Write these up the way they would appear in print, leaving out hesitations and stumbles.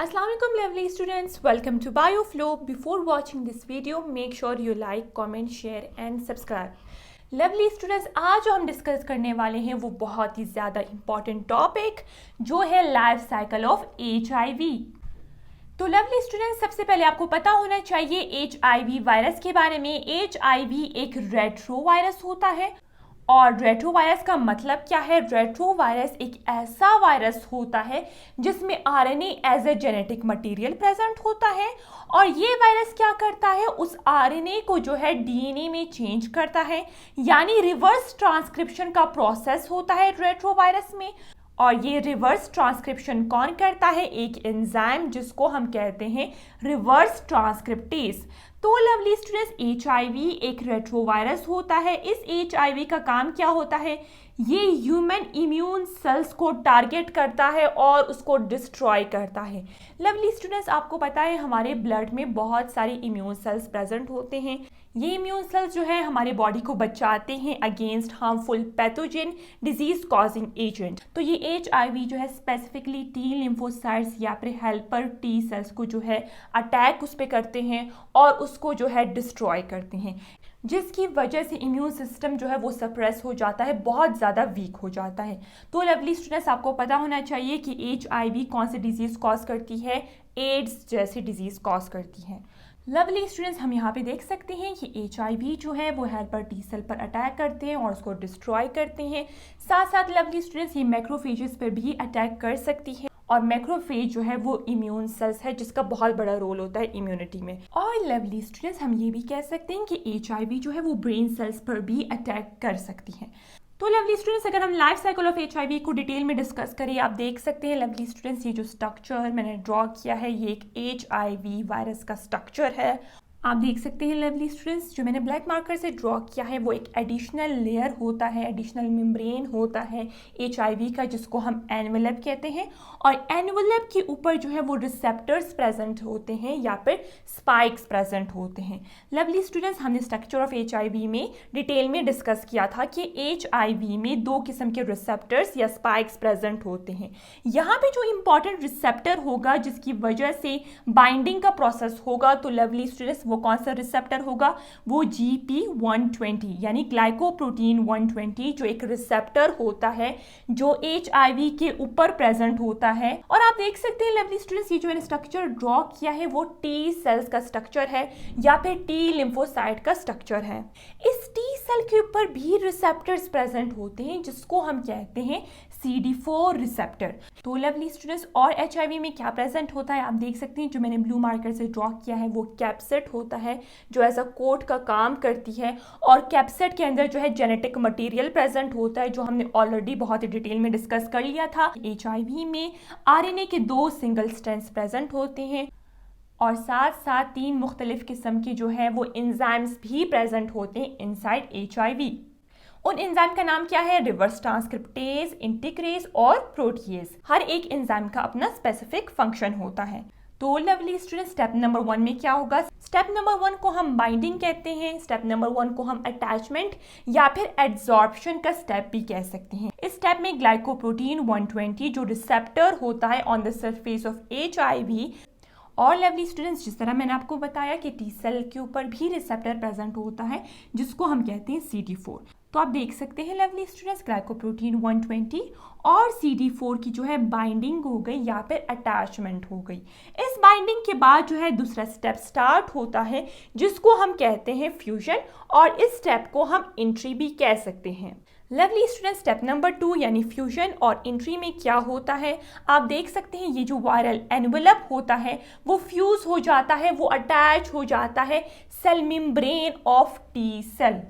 Assalamu alaikum lovely students, welcome to BioFlow. Before watching this video, make sure you like, comment, share and subscribe. Lovely students, आज जो हम discuss करने वाले हैं वो बहुत ही ज़्यादा इम्पॉर्टेंट टॉपिक जो है लाइफ साइकिल ऑफ HIV। तो लवली स्टूडेंट्स, सबसे पहले आपको पता होना चाहिए HIV वायरस के बारे में। HIV एक रेट्रो वायरस होता है और रेट्रो वायरस का मतलब क्या है? रेट्रो वायरस एक ऐसा वायरस होता है जिसमें RNA as a genetic material present होता है और ये वायरस क्या करता है, उस RNA को जो है DNA में चेंज करता है, यानी रिवर्स ट्रांसक्रिप्शन का प्रोसेस होता है रेट्रो वायरस में। और ये रिवर्स ट्रांसक्रिप्शन कौन करता है? एक एंजाइम जिसको हम कहते हैं रिवर्स ट्रांसक्रिप्टेज। तो लवली स्टूडेंट्स, HIV एक रेट्रोवायरस होता है। इस HIV का काम क्या होता है? ये ह्यूमन इम्यून सेल्स को टारगेट करता है और उसको डिस्ट्रॉय करता है। लवली स्टूडेंट्स, आपको पता है हमारे ब्लड में बहुत सारी इम्यून सेल्स प्रेजेंट होते हैं। ये इम्यून सेल्स जो है हमारे बॉडी को बचाते हैं against harmful pathogen disease causing agent. तो ये HIV जो है स्पेसिफिकली टी लिम्फोसाइट्स या फिर हेल्पर टी सेल्स को जो है अटैक उस पर करते हैं और उसको जो है डिस्ट्रॉय करते हैं, जिसकी वजह से इम्यून सिस्टम जो है वो सप्रेस हो जाता है, बहुत ज़्यादा वीक हो जाता है। तो लवली स्टूडेंट्स, आपको पता होना चाहिए कि HIV कौन सी डिजीज़ कॉज करती है? एड्स जैसी डिजीज़ कॉज करती है। लवली स्टूडेंट्स, हम यहाँ पे देख सकते हैं कि HIV जो है वो हेल्पर टी सेल पर अटैक करते हैं और उसको डिस्ट्रॉय करते हैं। साथ साथ लवली स्टूडेंट्स, ये मैक्रोफेजेस पर भी अटैक कर सकती है और मैक्रोफेज जो है वो इम्यून सेल्स है जिसका बहुत बड़ा रोल होता है इम्यूनिटी में। और लवली स्टूडेंट्स, हम ये भी कह सकते हैं कि HIV जो है वो ब्रेन सेल्स पर भी अटैक कर सकती है। तो लवली स्टूडेंट्स, अगर हम लाइफ साइकिल ऑफ HIV को डिटेल में डिस्कस करें, आप देख सकते हैं लवली स्टूडेंट्स, ये जो स्ट्रक्चर मैंने ड्रॉ किया है ये एक HIV वायरस का स्ट्रक्चर है। आप देख सकते हैं लवली स्टूडेंट्स, जो मैंने ब्लैक मार्कर से ड्रॉ किया है वो एक एडिशनल लेयर होता है, एडिशनल मेम्ब्रेन होता है HIV का, जिसको हम एनवेलप कहते हैं। और एनवेलप के ऊपर जो है वो रिसेप्टर्स प्रेजेंट होते हैं या फिर स्पाइक्स प्रेजेंट होते हैं। लवली स्टूडेंट्स, हमने स्ट्रक्चर ऑफ HIV में डिटेल में डिस्कस किया था कि HIV में दो किस्म के रिसेप्टर्स या स्पाइक्स प्रेजेंट होते हैं। यहाँ पे जो इम्पॉर्टेंट रिसेप्टर होगा जिसकी वजह से बाइंडिंग का प्रोसेस होगा, तो लवली स्टूडेंट्स वो कौन सा रिसेप्टर होगा? वो GP120 यानी ग्लाइकोप्रोटीन 120, जो एक रिसेप्टर होता है जो HIV के ऊपर प्रेजेंट होता है। और आप देख सकते हैं लवली स्टूडेंट्स, ये जो मैंने स्ट्रक्चर ड्रॉ किया है वो T सेल्स का स्ट्रक्चर है या फिर T लिम्फोसाइट का स्ट्रक्चर है। इस T सेल के ऊपर भी रिसेप्टर्स प्रेजेंट होते हैं जिसको हम कहते हैं CD4 रिसेप्टर। तो लवली स्टूडेंट्स, और HIV में क्या प्रेजेंट होता है आप देख सकते हैं, जो मैंने ब्लू मार्कर से ड्रॉ किया है वो कैप्सिड होता है जो एज अ कोट का काम करती है। और कैप्सिड के अंदर जो है जेनेटिक मटेरियल प्रेजेंट होता है, जो हमने ऑलरेडी बहुत ही डिटेल में डिस्कस कर लिया था। HIV में RNA के 2 सिंगल स्ट्रैंड्स प्रेजेंट होते हैं और साथ साथ 3 मुख्तलिफ किस्म के जो है वो एंजाइम्स भी प्रेजेंट होते हैं इनसाइड HIV। उन एंजाइम का नाम क्या है? रिवर्स ट्रांसक्रिप्टेज, इंटीग्रेज और प्रोटीएज। हर एक एंजाइम का अपना स्पेसिफिक फंक्शन होता है। तो लवली स्टूडेंट, स्टेप नंबर 1 में क्या होगा? स्टेप नंबर 1 को हम बाइंडिंग कहते हैं, स्टेप नंबर 1 को हम अटैचमेंट या फिर एड्सॉर्प्शन का स्टेप भी कह सकते हैं। इस स्टेप में ग्लाइकोप्रोटीन 120 जो रिसेप्टर होता है on the surface of HIV, और लवली स्टूडेंट्स, जिस तरह मैंने आपको बताया कि T सेल के ऊपर भी रिसेप्टर प्रेजेंट होता है जिसको हम कहते हैं CD4। तो आप देख सकते हैं लवली स्टूडेंट्स, ग्लाइकोप्रोटीन 120 और CD4 की जो है बाइंडिंग हो गई या फिर अटैचमेंट हो गई। इस बाइंडिंग के बाद जो है दूसरा स्टेप स्टार्ट होता है जिसको हम कहते हैं फ्यूजन, और इस स्टेप को हम एंट्री भी कह सकते हैं। लवली स्टूडेंट, स्टेप नंबर 2 यानी फ्यूजन और एंट्री में क्या होता है आप देख सकते हैं, ये जो वायरल एनवेलप होता है वो फ्यूज हो जाता है, वो अटैच हो जाता है cell membrane of T cell.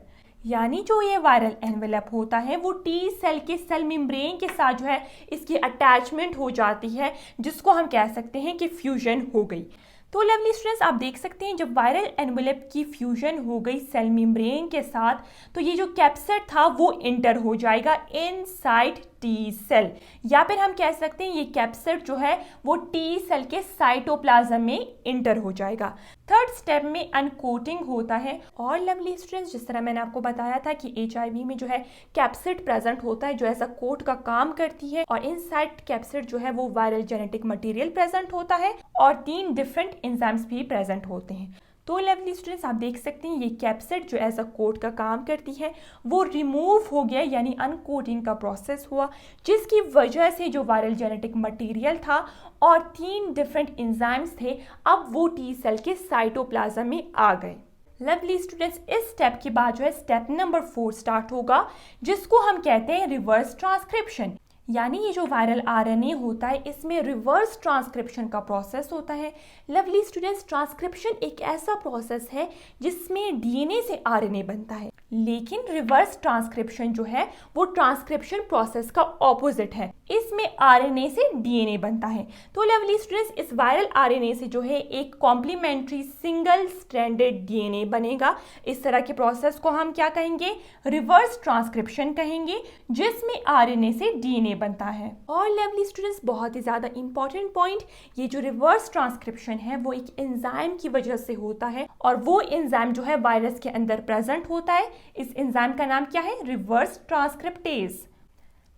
यानी जो ये वायरल एनवेलप होता है वो T सेल के सेल मेम्ब्रेन के साथ जो है इसकी अटैचमेंट हो जाती है, जिसको हम कह सकते हैं कि फ्यूजन हो गई। तो लवली स्टूडेंट्स, आप देख सकते हैं जब वायरल एनवेलप की फ्यूजन हो गई सेल मेम्ब्रेन के साथ, तो ये जो कैप्सिड था वो इंटर हो जाएगा इनसाइड टी सेल, या फिर हम कह सकते हैं ये कैप्सिड जो है वो टी सेल के साइटोप्लाज्म में इंटर हो जाएगा। थर्ड स्टेप में अनकोटिंग होता है। और लवली स्टूडेंट्स, जिस तरह मैंने आपको बताया था कि HIV में जो है कैप्सिड प्रेजेंट होता है जो ऐसा कोट का काम करती है, और इनसाइड कैप्सिड जो है वो वायरल जेनेटिक मटेरियल प्रेजेंट होता है, और 3 डिफरेंट एंजाइम्स भी प्रेजेंट होते हैं। तो लवली स्टूडेंट्स, आप देख सकते हैं ये कैप्सिड जो एज अ कोट का काम करती है वो रिमूव हो गया, यानी अनकोटिंग का प्रोसेस हुआ, जिसकी वजह से जो वायरल जेनेटिक मटेरियल था और 3 डिफरेंट एंजाइम्स थे, अब वो टी सेल के साइटोप्लाज्म में आ गए। लवली स्टूडेंट्स, इस स्टेप के बाद जो है स्टेप नंबर 4 स्टार्ट होगा, जिसको हम कहते हैं रिवर्स ट्रांसक्रिप्शन। यानी ये जो वायरल RNA होता है इसमें रिवर्स ट्रांसक्रिप्शन का प्रोसेस होता है। लवली स्टूडेंट्स, ट्रांसक्रिप्शन एक ऐसा प्रोसेस है जिसमें DNA से RNA बनता है, लेकिन रिवर्स ट्रांसक्रिप्शन जो है वो ट्रांसक्रिप्शन प्रोसेस का ऑपोजिट है। इसमें RNA से DNA बनता है। तो लवली स्टूडेंट्स, इस वायरल RNA से जो है एक कॉम्प्लीमेंट्री सिंगल स्ट्रैंडेड DNA बनेगा। इस तरह के प्रोसेस को हम क्या कहेंगे? रिवर्स ट्रांसक्रिप्शन कहेंगे, जिसमें RNA से DNA बनता है। और लवली स्टूडेंट्स, बहुत ही ज़्यादा इंपॉर्टेंट पॉइंट, ये जो रिवर्स ट्रांसक्रिप्शन है वो एक एंजाइम की वजह से होता है, और वो एंजाइम जो है वायरस के अंदर प्रेजेंट होता है। इस एंजाइम का नाम क्या है? Reverse transcriptase.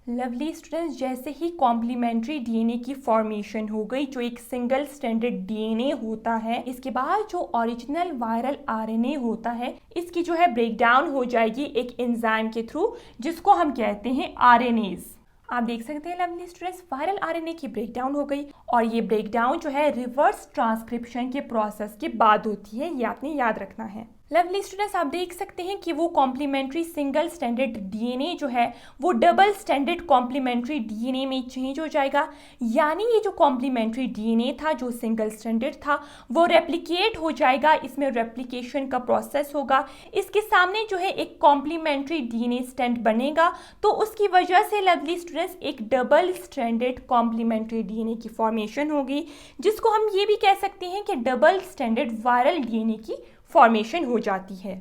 लवली स्टूडेंट्स, जैसे ही कॉम्प्लीमेंट्री DNA की फॉर्मेशन हो गई, जो एक सिंगल स्ट्रैंडेड DNA होता है, इसके बाद जो ओरिजिनल वायरल RNA होता है इसकी जो है ब्रेक डाउन हो जाएगी एक एंजाइम के थ्रू, जिसको हम कहते हैं RNase। आप देख सकते हैं लवली स्टूडेंट्स, वायरल RNA की ब्रेक डाउन हो गई, और ये ब्रेक डाउन जो है रिवर्स ट्रांसक्रिप्शन के प्रोसेस के बाद होती है, ये आपने याद रखना है। लवली स्टूडेंट्स, आप देख सकते हैं कि वो कॉम्प्लीमेंट्री सिंगल स्ट्रैंडेड DNA जो है वो डबल स्ट्रैंडेड कॉम्प्लीमेंट्री DNA में चेंज हो जाएगा। यानी ये जो कॉम्प्लीमेंट्री DNA था जो सिंगल स्ट्रैंडेड था वो रेप्लिकेट हो जाएगा, इसमें रेप्लिकेशन का प्रोसेस होगा। इसके सामने जो है एक कॉम्प्लीमेंट्री DNA स्ट्रैंड बनेगा, तो उसकी वजह से लवली स्टूडेंट्स एक डबल स्ट्रैंडेड कॉम्प्लीमेंट्री DNA की फॉर्मेशन होगी, जिसको हम ये भी कह सकते हैं कि डबल स्ट्रैंडेड वायरल DNA की फॉर्मेशन हो जाती है।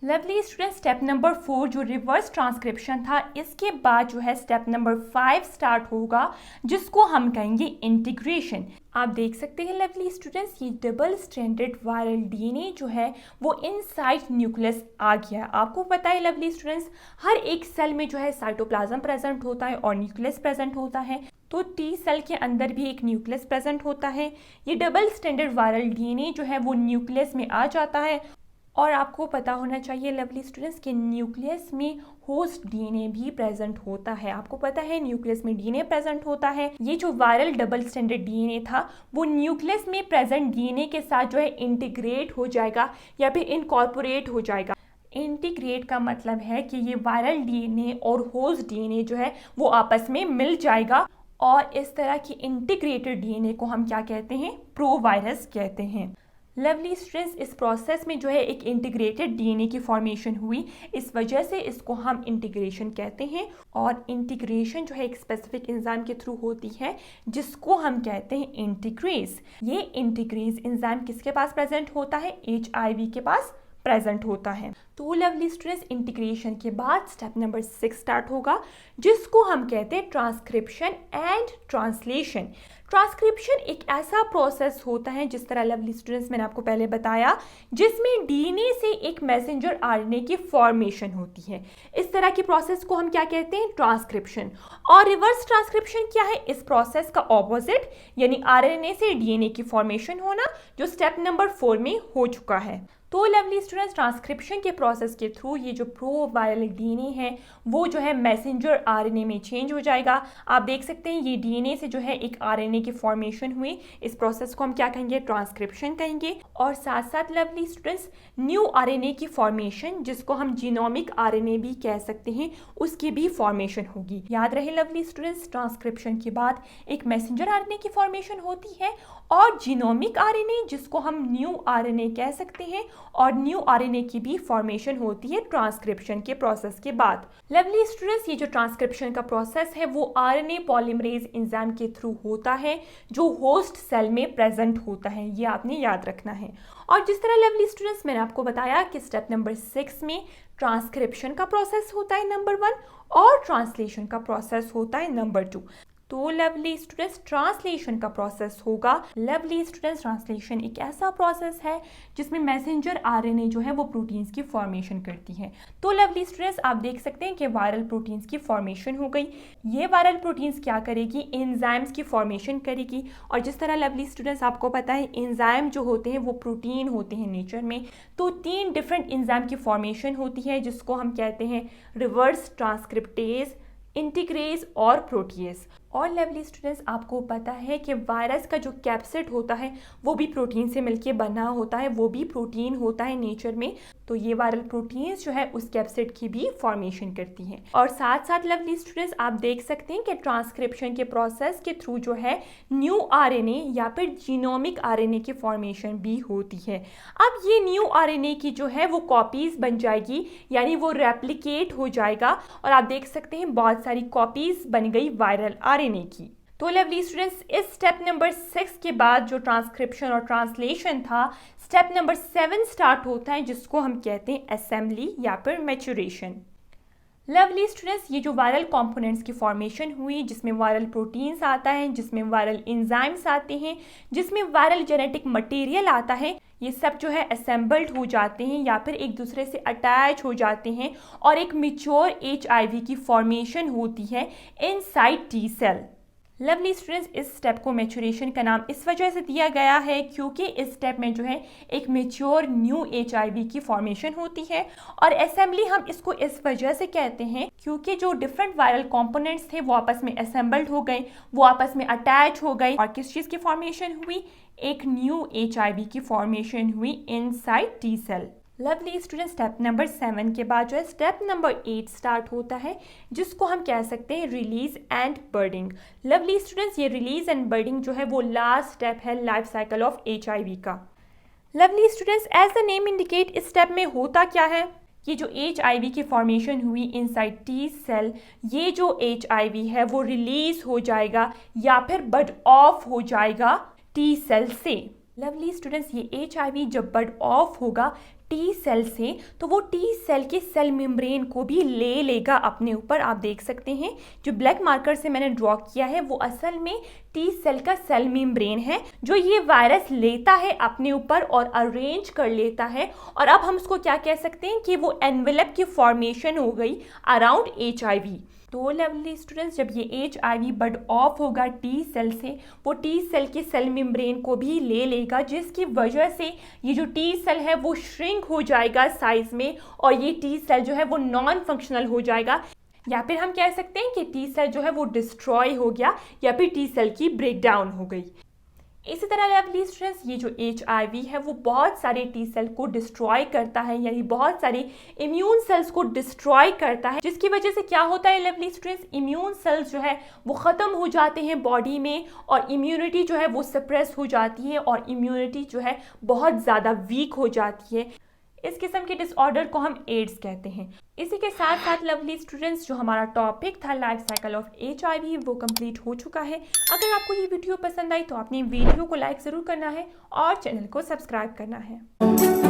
लवली स्टूडेंट, स्टेप नंबर 4 जो रिवर्स ट्रांसक्रिप्शन था, इसके बाद जो है स्टेप नंबर 5 स्टार्ट होगा, जिसको हम कहेंगे इंटीग्रेशन। आप देख सकते हैं लवली स्टूडेंट्स, ये डबल स्ट्रैंडेड वायरल DNA जो है वो इनसाइड न्यूक्लियस आ गया। आपको पता है लवली स्टूडेंट्स, हर एक सेल में जो है साइटोप्लाज्म प्रेजेंट होता है और न्यूक्लियस प्रेजेंट होता है, तो टी सेल के अंदर भी एक न्यूक्लियस प्रेजेंट होता है। ये डबल स्ट्रैंडेड वायरल DNA जो है वो न्यूक्लियस में आ जाता है, और आपको पता होना चाहिए लवली स्टूडेंट्स कि न्यूक्लियस में होस्ट DNA भी प्रेजेंट होता है। आपको पता है न्यूक्लियस में DNA प्रेजेंट होता है। ये जो वायरल डबल स्ट्रैंडेड DNA था वो न्यूक्लियस में प्रेजेंट DNA के साथ जो है इंटीग्रेट हो जाएगा या फिर इनकॉर्पोरेट हो जाएगा। इंटीग्रेट का मतलब है कि ये वायरल DNA और होस्ट DNA जो है वो आपस में मिल जाएगा, और इस तरह की इंटीग्रेटेड DNA को हम क्या कहते हैं? प्रोवायरस कहते हैं। लवली स्टूडेंट्स, इस प्रोसेस में जो है एक इंटीग्रेटेड DNA की फॉर्मेशन हुई, इस वजह से इसको हम इंटीग्रेशन कहते हैं। और इंटीग्रेशन जो है एक स्पेसिफिक एंजाइम के थ्रू होती है, जिसको हम कहते हैं इंटीग्रेज। ये इंटीग्रेज एंजाइम किसके पास प्रेजेंट होता है? HIV के पास प्रेजेंट होता है। तो लवली स्टूडेंट्स, इंटीग्रेशन के बाद स्टेप नंबर 6 स्टार्ट होगा, जिसको हम कहते हैं ट्रांसक्रिप्शन एंड ट्रांसलेशन। ट्रांसक्रिप्शन एक ऐसा प्रोसेस होता है, जिस तरह लवली स्टूडेंट्स मैंने आपको पहले बताया, जिसमें DNA से एक मैसेंजर RNA की फॉर्मेशन होती है। इस तरह की प्रोसेस को हम क्या कहते हैं? ट्रांसक्रिप्शन। और रिवर्स ट्रांसक्रिप्शन क्या है? इस प्रोसेस का ऑपोजिट, यानी RNA से DNA की फॉर्मेशन होना, जो स्टेप नंबर 4 में हो चुका है। तो लवली स्टूडेंट्स, ट्रांसक्रिप्शन के प्रोसेस के थ्रू ये जो प्रो वायरल DNA है वो जो है मैसेंजर RNA में चेंज हो जाएगा। आप देख सकते हैं ये DNA से जो है एक RNA की फॉर्मेशन हुई, इस प्रोसेस को हम क्या कहेंगे? ट्रांसक्रिप्शन कहेंगे। और साथ साथ लवली स्टूडेंट्स, न्यू RNA की फॉर्मेशन, जिसको हम जीनोमिक RNA भी कह सकते हैं, उसकी भी फॉर्मेशन होगी। याद रहे लवली स्टूडेंट्स, ट्रांसक्रिप्शन के बाद एक मैसेंजर RNA की फॉर्मेशन होती है, और जीनोमिक RNA, जिसको हम न्यू RNA कह सकते हैं, और न्यू RNA की भी फॉर्मेशन होती है ट्रांसक्रिप्शन के प्रोसेस के बाद। लवली स्टूडेंट्स, ये जो ट्रांसक्रिप्शन का प्रोसेस है वो RNA पॉलीमरेज एंजाइम के थ्रू होता है। है जो होस्ट सेल में प्रेजेंट होता है, ये आपने याद रखना है। और जिस तरह लवली स्टूडेंट्स मैंने आपको बताया कि स्टेप नंबर 6 में ट्रांसक्रिप्शन का प्रोसेस होता है नंबर 1 और ट्रांसलेशन का प्रोसेस होता है नंबर 2। तो लवली स्टूडेंट्स ट्रांसलेशन का प्रोसेस होगा। लवली स्टूडेंट्स ट्रांसलेशन एक ऐसा प्रोसेस है जिसमें मैसेंजर आरएनए जो है वो प्रोटीन्स की फॉर्मेशन करती है। तो लवली स्टूडेंट्स आप देख सकते हैं कि वायरल प्रोटीन्स की फॉर्मेशन हो गई। ये वायरल प्रोटीन्स क्या करेगी, एंजाइम्स की फॉर्मेशन करेगी। और जिस तरह लवली स्टूडेंट्स आपको पता है एंजाइम जो होते हैं वो प्रोटीन होते हैं नेचर में, तो 3 डिफरेंट एंजाइम की फॉर्मेशन होती है जिसको हम कहते हैं रिवर्स ट्रांसक्रिप्टेज, इंटीग्रेज और प्रोटीएज। और लवली स्टूडेंट्स आपको पता है कि वायरस का जो कैप्सिड होता है वो भी प्रोटीन से मिलके बना होता है, वो भी प्रोटीन होता है नेचर में। तो ये वायरल प्रोटीन्स जो है उस कैप्सिड की भी फॉर्मेशन करती हैं। और साथ साथ लवली स्टूडेंट्स आप देख सकते हैं कि ट्रांसक्रिप्शन के प्रोसेस के थ्रू जो है न्यू आरएनए या फिर जीनोमिक आरएनए की फॉर्मेशन भी होती है। अब ये न्यू आरएनए की जो है वो कॉपीज बन जाएगी, यानी वो रेप्लिकेट हो जाएगा। और आप देख सकते हैं बहुत सारी कॉपीज बन गई वायरल आरएनए की। तो लवली स्टूडेंट्स इस स्टेप नंबर 6 के बाद जो ट्रांसक्रिप्शन और ट्रांसलेशन था, स्टेप नंबर 7 स्टार्ट होता है जिसको हम कहते हैं असेंबली या फिर मैच्योरेशन। लवली स्टूडेंट्स ये जो वायरल कंपोनेंट्स की फॉर्मेशन हुई, जिसमें वायरल प्रोटीन्स आता है, जिसमें वायरल एंजाइम्स आते हैं, जिसमें वायरल जेनेटिक मटेरियल आता है, ये सब जो है असेंबल्ड हो जाते हैं या फिर एक दूसरे से अटैच हो जाते हैं और एक मैच्योर HIV की फॉर्मेशन होती है inside T cell. Lovely students इस स्टेप को मैच्योरेशन का नाम इस वजह से दिया गया है क्योंकि इस स्टेप में जो है एक मैच्योर न्यू HIV की फॉर्मेशन होती है। और असेंबली हम इसको इस वजह से कहते हैं क्योंकि जो डिफरेंट वायरल कंपोनेंट्स थे वो आपस में असेंबल्ड हो गए, वो आपस में अटैच हो गए और किस चीज़ की फॉर्मेशन हुई, एक न्यू HIV की फॉर्मेशन हुई inside T cell. Lovely student step number 7 के बाद जो है स्टेप नंबर 8 स्टार्ट होता है जिसको हम कह सकते हैं release and budding. Lovely students ये रिलीज एंड बर्डिंग जो है वो लास्ट स्टेप है लाइफ साइकिल ऑफ HIV का। Lovely students as the name indicate इस स्टेप में होता क्या है, ये जो HIV की फॉर्मेशन हुई इनसाइड टी सेल, ये जो HIV है वो रिलीज हो जाएगा या फिर बड ऑफ हो जाएगा टी सेल से। लवली स्टूडेंट्स ये HIV जब बड ऑफ होगा टी सेल से तो वो टी सेल के सेल मेम्ब्रेन को भी ले लेगा अपने ऊपर। आप देख सकते हैं जो ब्लैक मार्कर से मैंने ड्रॉ किया है वो असल में टी सेल का सेल मेम्ब्रेन है जो ये वायरस लेता है अपने ऊपर और अरेंज कर लेता है। और अब हम उसको क्या कह सकते हैं कि वो एनवेलप की फॉर्मेशन हो गई अराउंड HIV। तो लवली स्टूडेंट्स जब ये HIV बड ऑफ होगा टी सेल से, वो टी सेल के सेल मेम्ब्रेन को भी ले लेगा जिसकी वजह से ये जो टी सेल है वो श्रिंक हो जाएगा साइज में और ये टी सेल जो है वो नॉन फंक्शनल हो जाएगा या फिर हम कह सकते हैं कि टी सेल जो है वो डिस्ट्रॉय हो गया या फिर टी सेल की ब्रेकडाउन हो गई। इसी तरह लवली स्टूडेंट्स ये जो HIV है वो बहुत सारे टी सेल को डिस्ट्रॉय करता है, यानी बहुत सारे इम्यून सेल्स को डिस्ट्रॉय करता है, जिसकी वजह से क्या होता है लवली स्टूडेंट्स, इम्यून सेल्स जो है वो ख़त्म हो जाते हैं बॉडी में और इम्यूनिटी जो है वो सप्रेस हो जाती है और इम्यूनिटी जो है बहुत ज़्यादा वीक हो जाती है। इस किस्म के डिसऑर्डर को हम एड्स कहते हैं। इसी के साथ साथ लवली स्टूडेंट्स जो हमारा टॉपिक था लाइफ साइकिल ऑफ HIV वो कंप्लीट हो चुका है। अगर आपको ये वीडियो पसंद आई तो आपने वीडियो को लाइक ज़रूर करना है और चैनल को सब्सक्राइब करना है।